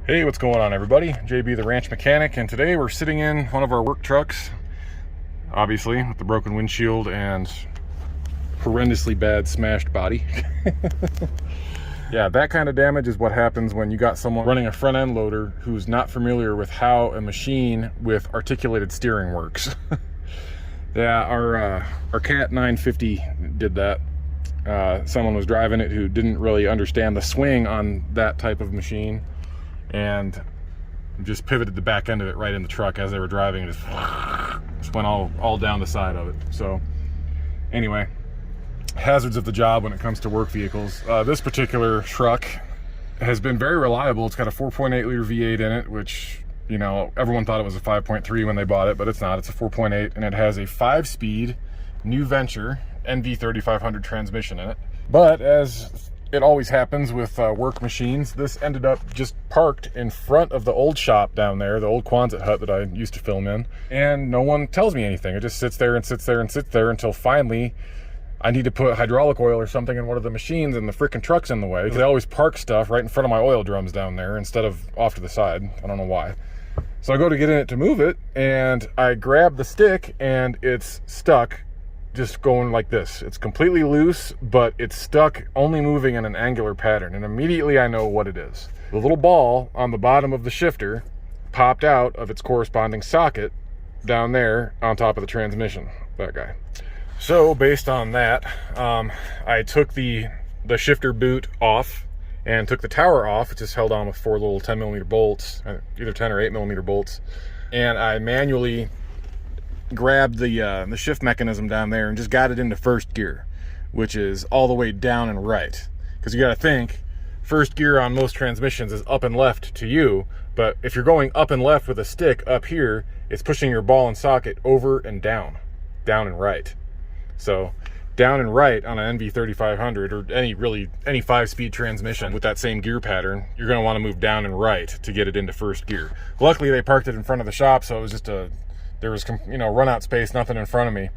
Hey, what's going on everybody? JB the Ranch Mechanic, and today we're sitting in one of our work trucks, obviously with the broken windshield and horrendously bad smashed body. Yeah, that kind of damage is what happens when you got someone running a front end loader who's not familiar with how a machine with articulated steering works. Yeah, our Cat 950 did that. Someone was driving it who didn't really understand the swing on that type of machine, and just pivoted the back end of it right in the truck as they were driving, and just went all down the side of it. So anyway, hazards of the job when it comes to work vehicles. This particular truck has been very reliable. It's got a 4.8 liter V8 in it, which, you know, everyone thought it was a 5.3 when they bought it, but it's not. It's a 4.8, and it has a 5-speed new venture NV3500 transmission in it. But as it always happens with work machines, this ended up just parked in front of the old shop down there, the old Quonset hut that I used to film in, and no one tells me anything. It just sits there and sits there and sits there until finally I need to put hydraulic oil or something in one of the machines, and the freaking truck's in the way. They always park stuff right in front of my oil drums down there instead of off to the side. I don't know why. So I go to get in it to move it, and I grab the stick, and it's stuck, just going like this. It's completely loose, but it's stuck, only moving in an angular pattern, and immediately I know what it is. The little ball on the bottom of the shifter popped out of its corresponding socket down there on top of the transmission, that guy. So based on that, I took the shifter boot off and took the tower off. It just held on with 4 little 10mm bolts, either 10 or 8mm bolts, and I manually grabbed the shift mechanism down there and just got it into first gear, which is all the way down and right. Because you got to think, first gear on most transmissions is up and left to you, but if you're going up and left with a stick up here, it's pushing your ball and socket over and down and right. So down and right on an NV3500 or any 5-speed transmission with that same gear pattern, you're going to want to move down and right to get it into first gear. Luckily they parked it in front of the shop, so it was just there was, you know, run out space, nothing in front of me.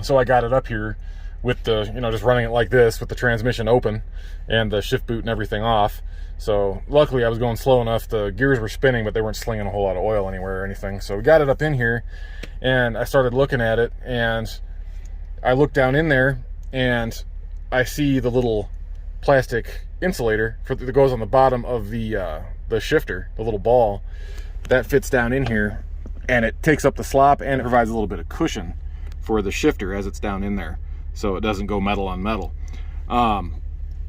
So I got it up here with the, you know, just running it like this with the transmission open and the shift boot and everything off. So luckily I was going slow enough. The gears were spinning, but they weren't slinging a whole lot of oil anywhere or anything. So we got it up in here, and I started looking at it, and I look down in there and I see the little plastic insulator that goes on the bottom of the shifter, the little ball that fits down in here, and it takes up the slop and it provides a little bit of cushion for the shifter as it's down in there, so it doesn't go metal on metal.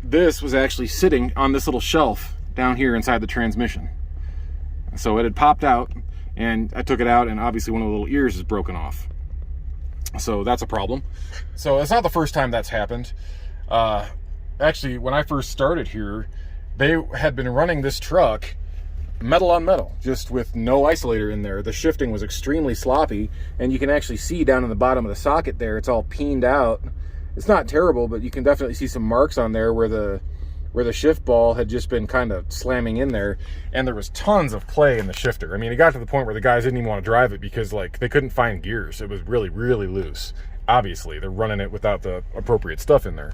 This was actually sitting on this little shelf down here inside the transmission. So it had popped out, and I took it out, and obviously one of the little ears is broken off. So that's a problem. So it's not the first time that's happened. Actually, when I first started here, they had been running this truck metal on metal, just with no isolator in there. The shifting was extremely sloppy, and you can actually see down in the bottom of the socket there, it's all peened out. It's not terrible, but you can definitely see some marks on there where the shift ball had just been kind of slamming in there, and there was tons of play in the shifter. I mean, it got to the point where the guys didn't even want to drive it because, like, they couldn't find gears. It was really, really loose. Obviously, they're running it without the appropriate stuff in there.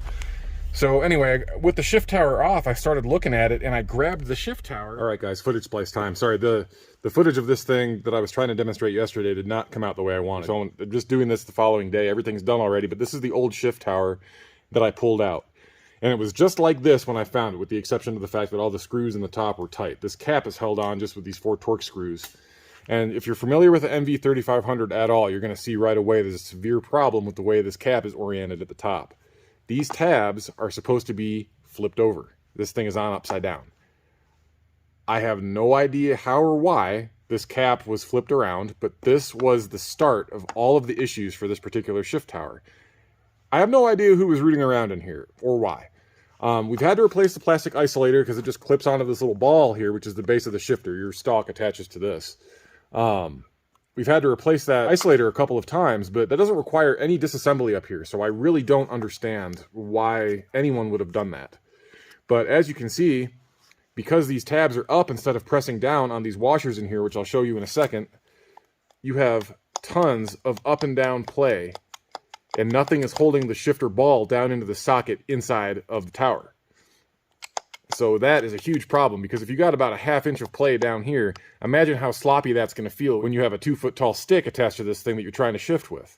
So anyway, with the shift tower off, I started looking at it, and I grabbed the shift tower. All right, guys, footage splice time. Sorry, the footage of this thing that I was trying to demonstrate yesterday did not come out the way I wanted. So I'm just doing this the following day. Everything's done already, but this is the old shift tower that I pulled out. And it was just like this when I found it, with the exception of the fact that all the screws in the top were tight. This cap is held on just with these 4 Torx screws. And if you're familiar with the NV3500 at all, you're going to see right away there's a severe problem with the way this cap is oriented at the top. These tabs are supposed to be flipped over. This thing is on upside down. I have no idea how or why this cap was flipped around, but this was the start of all of the issues for this particular shift tower. I have no idea who was rooting around in here or why. We've had to replace the plastic isolator because it just clips onto this little ball here, which is the base of the shifter. Your stalk attaches to this. We've had to replace that isolator a couple of times, but that doesn't require any disassembly up here, so I really don't understand why anyone would have done that. But as you can see, because these tabs are up instead of pressing down on these washers in here, which I'll show you in a second, you have tons of up and down play, and nothing is holding the shifter ball down into the socket inside of the tower. So that is a huge problem, because if you got about a ½ inch of play down here, imagine how sloppy that's going to feel when you have a 2-foot tall stick attached to this thing that you're trying to shift with.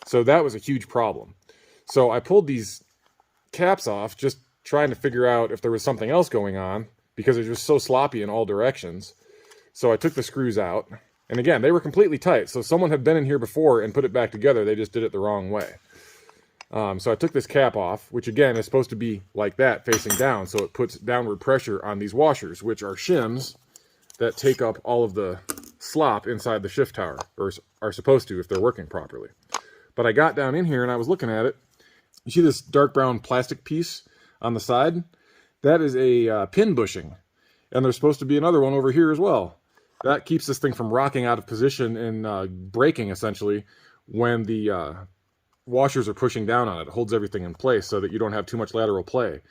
So that was a huge problem. So I pulled these caps off, just trying to figure out if there was something else going on, because it was just so sloppy in all directions. So I took the screws out, and again, they were completely tight. So someone had been in here before and put it back together. They just did it the wrong way. So I took this cap off, which again is supposed to be like that, facing down, so it puts downward pressure on these washers, which are shims that take up all of the slop inside the shift tower, or are supposed to if they're working properly. But I got down in here and I was looking at it. You see this dark brown plastic piece on the side? That is a pin bushing, and there's supposed to be another one over here as well. That keeps this thing from rocking out of position and breaking, essentially, when the washers are pushing down on it. It holds everything in place so that you don't have too much lateral play.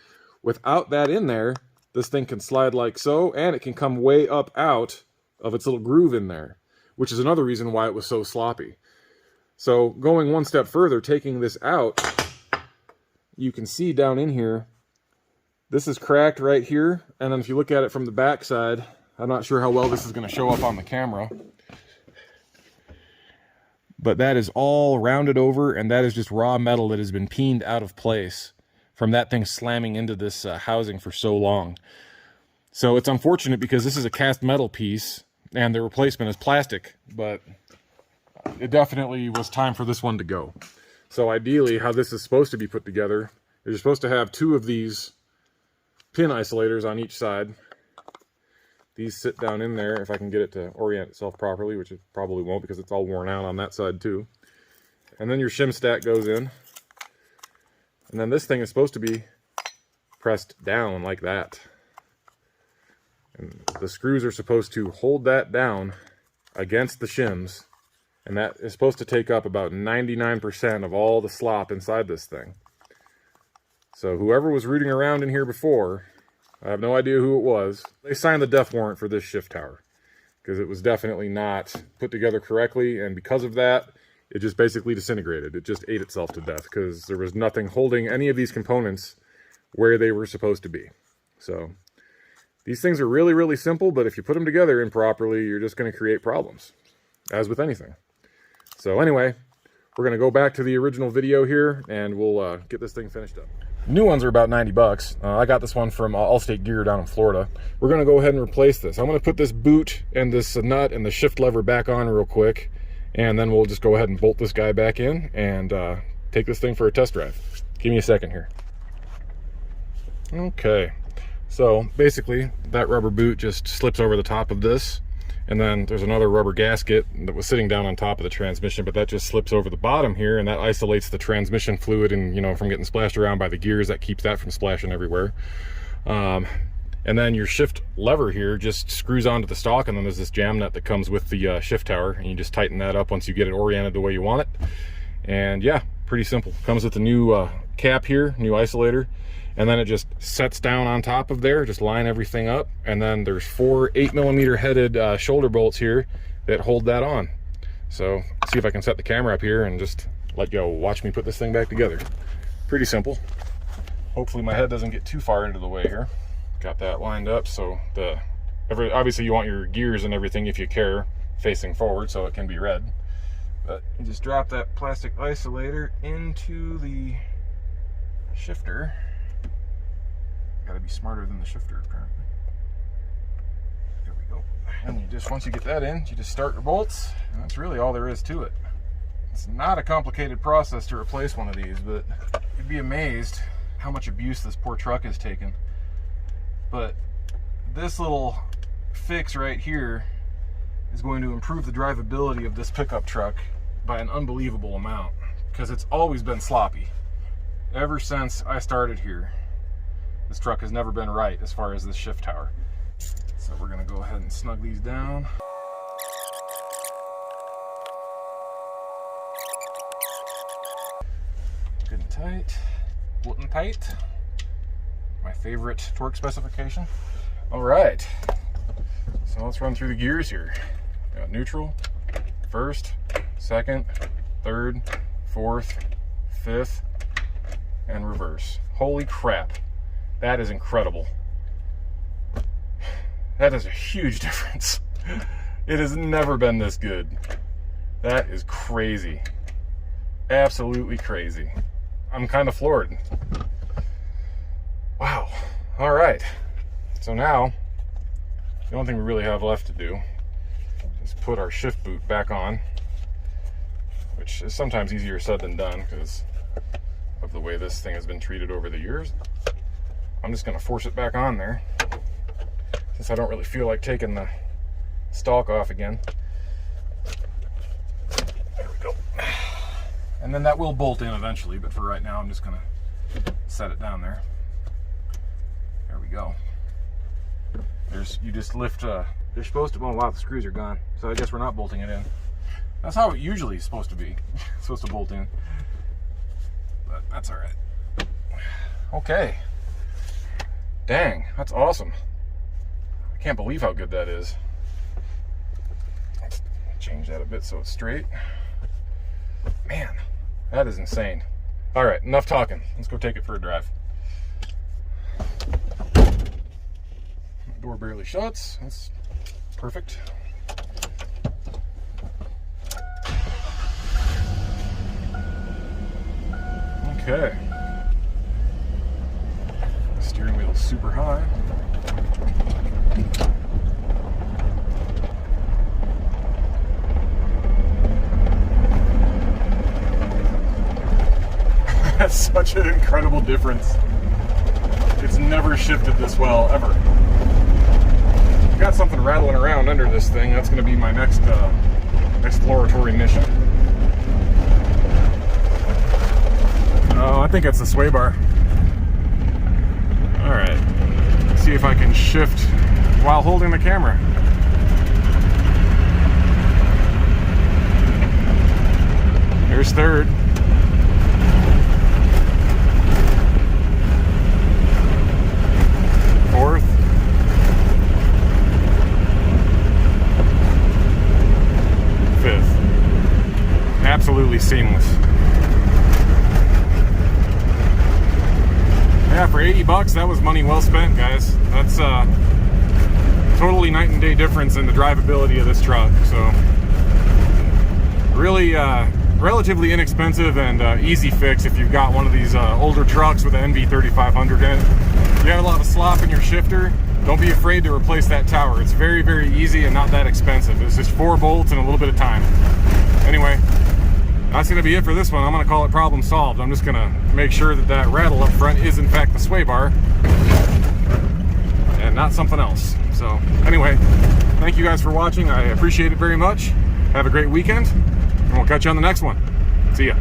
Without that in there, this thing can slide like so, and it can come way up out of its little groove in there, which is another reason why it was so sloppy. So going one step further, taking this out, you can see down in here, this is cracked right here, and then if you look at it from the back side, I'm not sure how well this is going to show up on the camera, but that is all rounded over, and that is just raw metal that has been peened out of place from that thing slamming into this housing for so long. So it's unfortunate, because this is a cast metal piece and the replacement is plastic, but it definitely was time for this one to go. So ideally, how this is supposed to be put together is you're supposed to have 2 of these pin isolators on each side. These sit down in there, if I can get it to orient itself properly, which it probably won't because it's all worn out on that side too. And then your shim stack goes in. And then this thing is supposed to be pressed down like that. And the screws are supposed to hold that down against the shims. And that is supposed to take up about 99% of all the slop inside this thing. So whoever was rooting around in here before, I have no idea who it was, they signed the death warrant for this shift tower, because it was definitely not put together correctly, and because of that, it just basically disintegrated. It just ate itself to death, because there was nothing holding any of these components where they were supposed to be. So these things are really, really simple, but if you put them together improperly, you're just going to create problems, as with anything. So anyway, we're going to go back to the original video here, and we'll get this thing finished up. New ones are about 90 bucks. I got this one from Allstate Gear down in Florida. We're going to go ahead and replace this. I'm going to put this boot and this nut and the shift lever back on real quick, and then we'll just go ahead and bolt this guy back in and take this thing for a test drive. Give me a second here. Okay, so basically that rubber boot just slips over the top of this, and then there's another rubber gasket that was sitting down on top of the transmission, but that just slips over the bottom here, and that isolates the transmission fluid and, you know, from getting splashed around by the gears. That keeps that from splashing everywhere. And then your shift lever here just screws onto the stock, and then there's this jam nut that comes with the shift tower, and you just tighten that up once you get it oriented the way you want it. And yeah, pretty simple. Comes with a new cap here, new isolator, and then it just sets down on top of there. Just line everything up, and then there's 4 8mm headed shoulder bolts here that hold that on. So see if I can set the camera up here and just let you watch me put this thing back together. Pretty simple. Hopefully my head doesn't get too far into the way here. Got that lined up so obviously you want your gears and everything, if you care, facing forward so it can be read. But you just drop that plastic isolator into the shifter. Gotta be smarter than the shifter, apparently. There we go. And you just, once you get that in, you just start your bolts, and that's really all there is to it. It's not a complicated process to replace one of these, but you'd be amazed how much abuse this poor truck has taken. But this little fix right here is going to improve the drivability of this pickup truck by an unbelievable amount, because it's always been sloppy. Ever since I started here, this truck has never been right as far as this shift tower. So we're going to go ahead and snug these down. Good and tight. Split and tight. My favorite torque specification. All right. So let's run through the gears here. Got neutral, first, second, third, fourth, fifth, and reverse. Holy crap. That is incredible. That is a huge difference. It has never been this good. That is crazy. Absolutely crazy. I'm kind of floored. Wow. All right. So now, the only thing we really have left to do is put our shift boot back on, which is sometimes easier said than done because of the way this thing has been treated over the years. I'm just going to force it back on there since I don't really feel like taking the stalk off again. There we go. And then that will bolt in eventually, but for right now I'm just going to set it down there. There we go. You just lift, they're supposed to, well, wow, the screws are gone, so I guess we're not bolting it in. That's how it usually is supposed to be. It's supposed to bolt in, but that's all right. Okay. Dang, that's awesome. I can't believe how good that is. Let's change that a bit so it's straight. Man, that is insane. All right, enough talking. Let's go take it for a drive. Door barely shuts. That's perfect. Okay. The steering wheel's super high. That's such an incredible difference. It's never shifted this well, ever. Got something rattling around under this thing. That's going to be my next exploratory mission. Oh, I think it's the sway bar. All right. Let's see if I can shift while holding the camera. There's third. Fourth. Fifth. Absolutely seamless. Yeah, for 80 bucks, that was money well spent, guys. That's totally night and day difference in the drivability of this truck. So really relatively inexpensive and easy fix if you've got one of these older trucks with an NV3500 in it. If you have a lot of slop in your shifter, don't be afraid to replace that tower. It's very, very easy and not that expensive. It's just 4 bolts and a little bit of time. Anyway, that's going to be it for this one. I'm going to call it problem solved. I'm just going to make sure that that rattle up front is in fact the sway bar and not something else. So anyway, thank you guys for watching. I appreciate it very much. Have a great weekend, and we'll catch you on the next one. See ya.